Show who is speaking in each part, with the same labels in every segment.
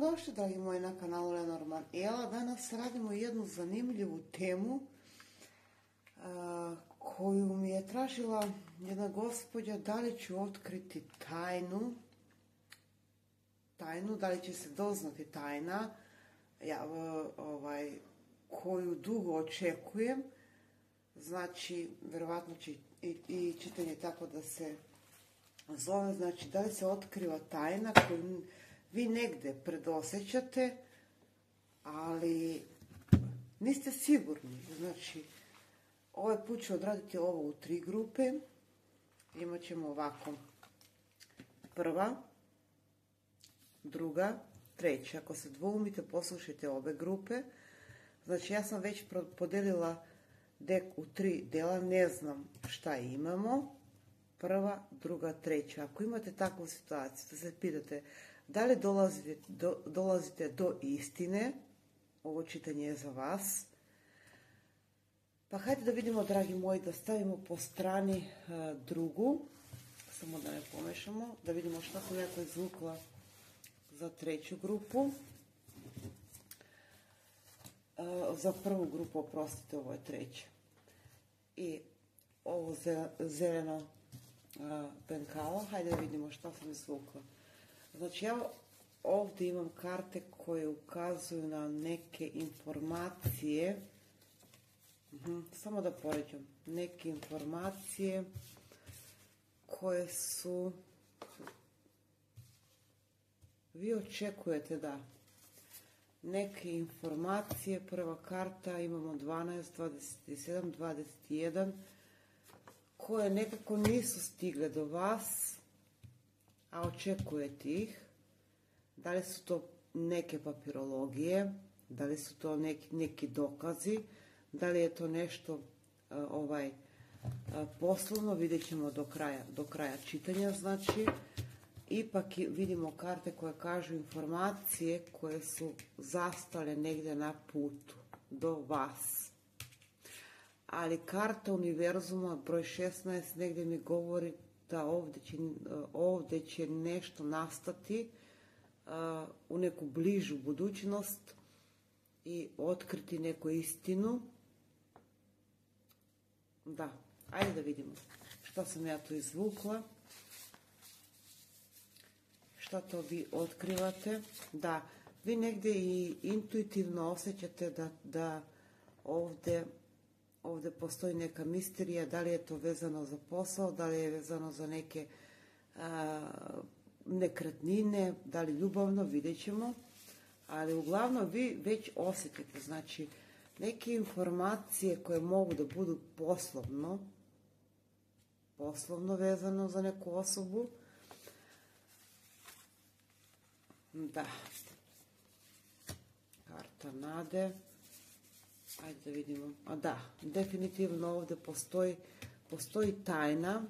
Speaker 1: Dobrodošli, dragi moji, na kanalu Lenormand i Ela. Danas radimo jednu zanimljivu temu koju mi je tražila jedna gospođa, da li ću otkriti tajnu, da li će se doznati tajna koju dugo očekujem. Znači, vjerovatno će i čitanje tako da se zove, znači da li se otkriva tajna koju vi negdje predosjećate, ali niste sigurni. Znači, ovaj put ću odraditi ovo u 3 grupe. Imat ćemo ovako: prva, druga, treća. Ako se dvoumite, poslušajte obe grupe. Znači, ja sam već podijelila dek u 3 dela, ne znam šta imamo. Prva, druga, treća. Ako imate takvu situaciju da se pitate da li dolazite do istine, ovo čitanje je za vas. Pa hajde da vidimo, dragi moji, da stavimo po strani drugu, samo da ne pomešamo, da vidimo šta sam ja to izvukla za treću grupu. Za prvu grupu, oprostite, ovo je treća. I ovo zeleno penkalo, hajde da vidimo šta sam izvukla. Znači, ja ovdje imam karte koje ukazuju na neke informacije. Samo da poređam. Neke informacije koje su... Vi očekujete da neke informacije, prva karta, imamo 12, 27, 21, koje nekako nisu stigle do vas, a očekujete ih. Da li su to neke papirologije, da li su to neki dokazi, da li je to nešto poslovno, vidjet ćemo do kraja čitanja. Znači, ipak vidimo karte koje kažu informacije koje su zastale negdje na putu do vas. Ali karta univerzuma broj 16 negdje mi govori da ovdje će nešto nastati u neku bližu budućnost i otkriti neku istinu. Da, ajde da vidimo šta sam ja tu izvukla. Šta to vi otkrivate? Da, vi negdje i intuitivno osjećate da ovdje postoji neka misterija, da li je to vezano za posao, da li je vezano za neke nekretnine, da li ljubavno, vidjet ćemo. Ali uglavnom vi već osjetite, znači, neke informacije koje mogu da budu poslovno vezano za neku osobu. Da. Karta nade. Ajde da vidimo. A da, definitivno ovdje postoji tajna.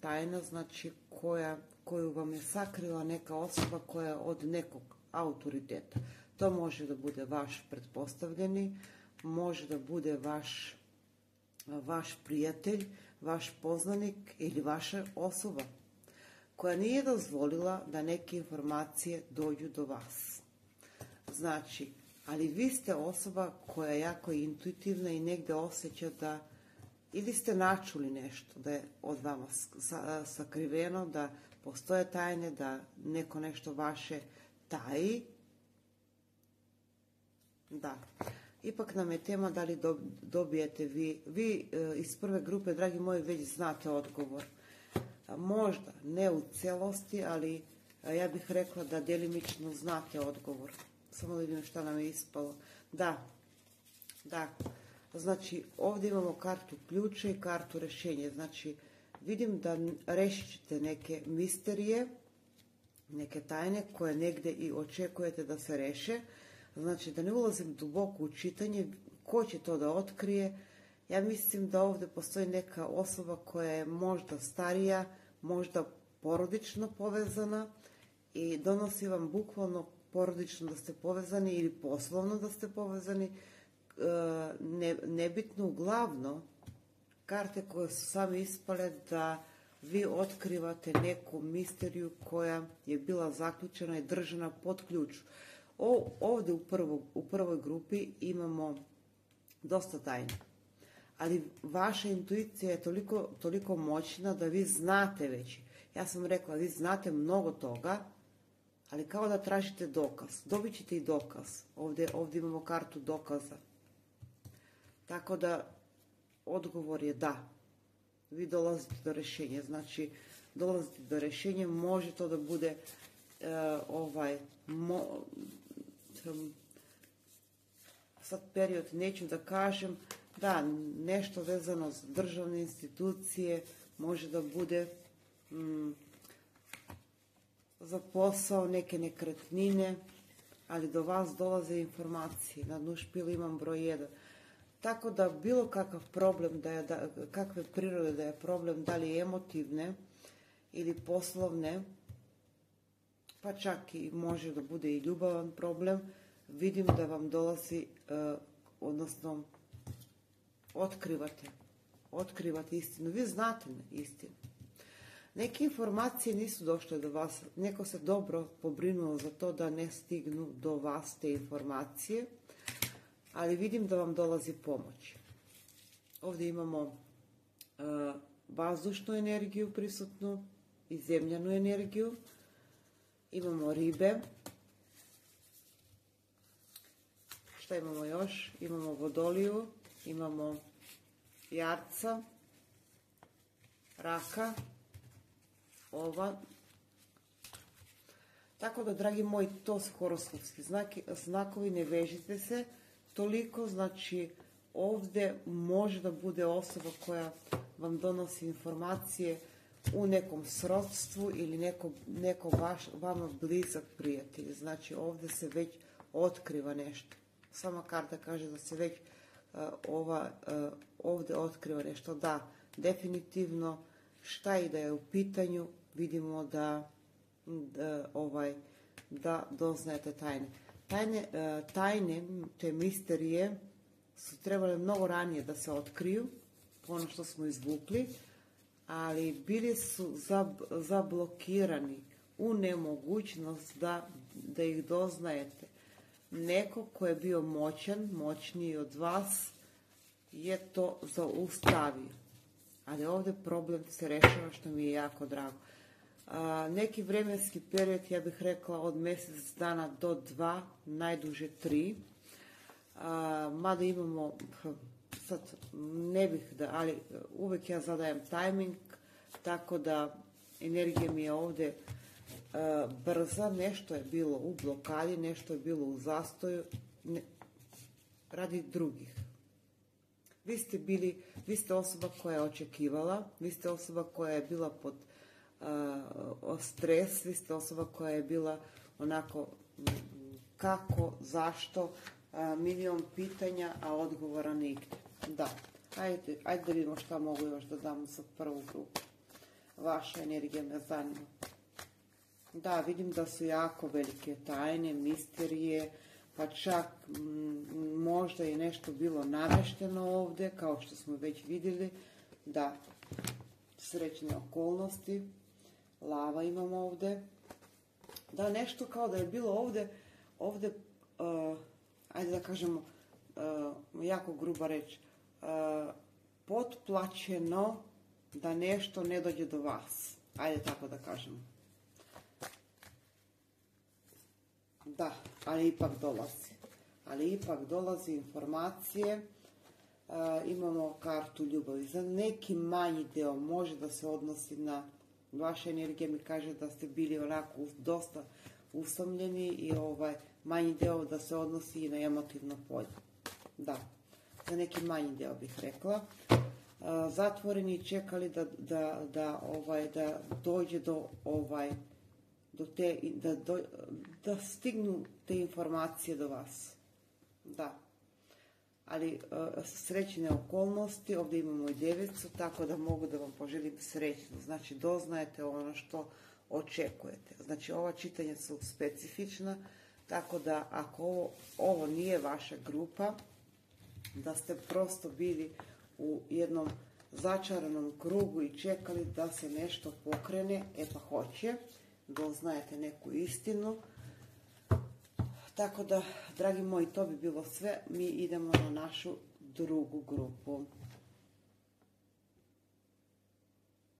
Speaker 1: Tajna, znači, koju vam je sakrila neka osoba koja je od nekog autoriteta. To može da bude vaš pretpostavljeni, može da bude vaš prijatelj, vaš poznanik ili vaša osoba koja nije dozvolila da neke informacije dođu do vas. Znači, ali vi ste osoba koja je jako intuitivna i negdje osjeća da ili ste načuli nešto da je od vama sakriveno, da postoje tajne, da neko nešto vaše taji. Da. Ipak nam je tema da li dobijete vi iz prve grupe, dragi moji, već znate odgovor. Možda ne u celosti, ali ja bih rekla da djelimično znate odgovor. Samo da vidim šta nam je ispalo. Da. Znači, ovdje imamo kartu ključa i kartu rješenja. Znači, vidim da rešit ćete neke misterije, neke tajne koje negdje i očekujete da se reše. Znači, da ne ulazim duboko u čitanje, ko će to da otkrije. Ja mislim da ovdje postoji neka osoba koja je možda starija, možda porodično povezana i donosi vam bukvalno porodično da ste povezani ili poslovno da ste povezani. Nebitno, uglavno, karte koje su same ispale da vi otkrivate neku misteriju koja je bila zaključena i držana pod ključ. Ovdje u prvoj grupi imamo dosta tajne. Ali vaša intuicija je toliko moćna da vi znate već. Ja sam rekla, vi znate mnogo toga, ali kao da tražite dokaz. Dobit ćete i dokaz. Ovdje imamo kartu dokaza. Tako da, odgovor je da. Vi dolazite do rješenja. Znači, dolazite do rješenja, može to da bude sad period, neću da kažem, da, nešto vezano za državne institucije, može da bude za posao, neke nekretnine, ali do vas dolaze informacije. Na dnu špila imam broj 1. Tako da bilo kakav problem, kakve prirode da je problem, da li emotivne ili poslovne, pa čak i može da bude i ljubavan problem, vidim da vam dolazi, odnosno otkrivate istinu. Vi znate istinu. Neke informacije nisu došle do vas, neko se dobro pobrinuo za to da ne stignu do vas te informacije, ali vidim da vam dolazi pomoć. Ovdje imamo vazdušnu energiju prisutnu i zemljanu energiju. Imamo ribe. Šta imamo još? Imamo vodoliju, imamo jarca, raka, ova. Tako da, dragi moji, to su horoskopski znakovi, ne vežite se toliko, znači ovdje može da bude osoba koja vam donosi informacije u nekom srodstvu ili neko vama blizak prijatelj. Znači ovdje se već otkriva nešto. Sama karta kaže da se već ovdje otkriva nešto. Da, definitivno, šta i da je u pitanju, vidimo da doznajete tajne. Tajne, te misterije su trebale mnogo ranije da se otkriju, ono što smo izvukli, ali bili su zablokirani u nemogućnost da ih doznajete. Neko ko je bio moćniji od vas, je to zaustavio. Ali ovdje problem se rešava, što mi je jako drago. Neki vremenski period, ja bih rekla od mjesec dana do 2, najduže 3. Mada imamo, sad ne bih ali uvijek ja zadajem tajming, tako da energija mi je ovdje brza, nešto je bilo u blokadi, nešto je bilo u zastoju, radi drugih. Vi ste osoba koja je očekivala, vi ste osoba koja je bila pod stres, vi ste osoba koja je bila onako kako, zašto, milion pitanja, a odgovora nigdje. Da, ajde da vidimo šta mogu još da dam za prvu grupu. Vaša energija me zanima. Da, vidim da su jako velike tajne, misterije, pa čak možda je nešto bilo namešteno ovdje, kao što smo već vidjeli. Da, srećne okolnosti, lava imamo ovdje. Da, nešto kao da je bilo ovdje, ajde da kažemo, jako gruba reč, potplaćeno da nešto ne dođe do vas. Ajde tako da kažemo. Da, ali ipak dolazi informacije. Imamo kartu ljubavi. Za neki manji deo može da se odnosi na vaša energija, mi kaže da ste bili onako dosta usamljeni i manji deo da se odnosi i na emotivno polje. Da, za neki manji deo bih rekla. Zatvoreni čekali da dođe da stignu te informacije do vas. Da. Ali srećne okolnosti, ovdje imamo i 9, tako da mogu da vam poželim srećno. Znači, doznajete ono što očekujete. Znači, ova čitanja su specifična, tako da ako ovo nije vaša grupa, da ste prosto bili u jednom začaranom krugu i čekali da se nešto pokrene, pa hoće, doznajete neku istinu. Tako da, dragi moji, to bi bilo sve. Mi idemo na našu drugu grupu.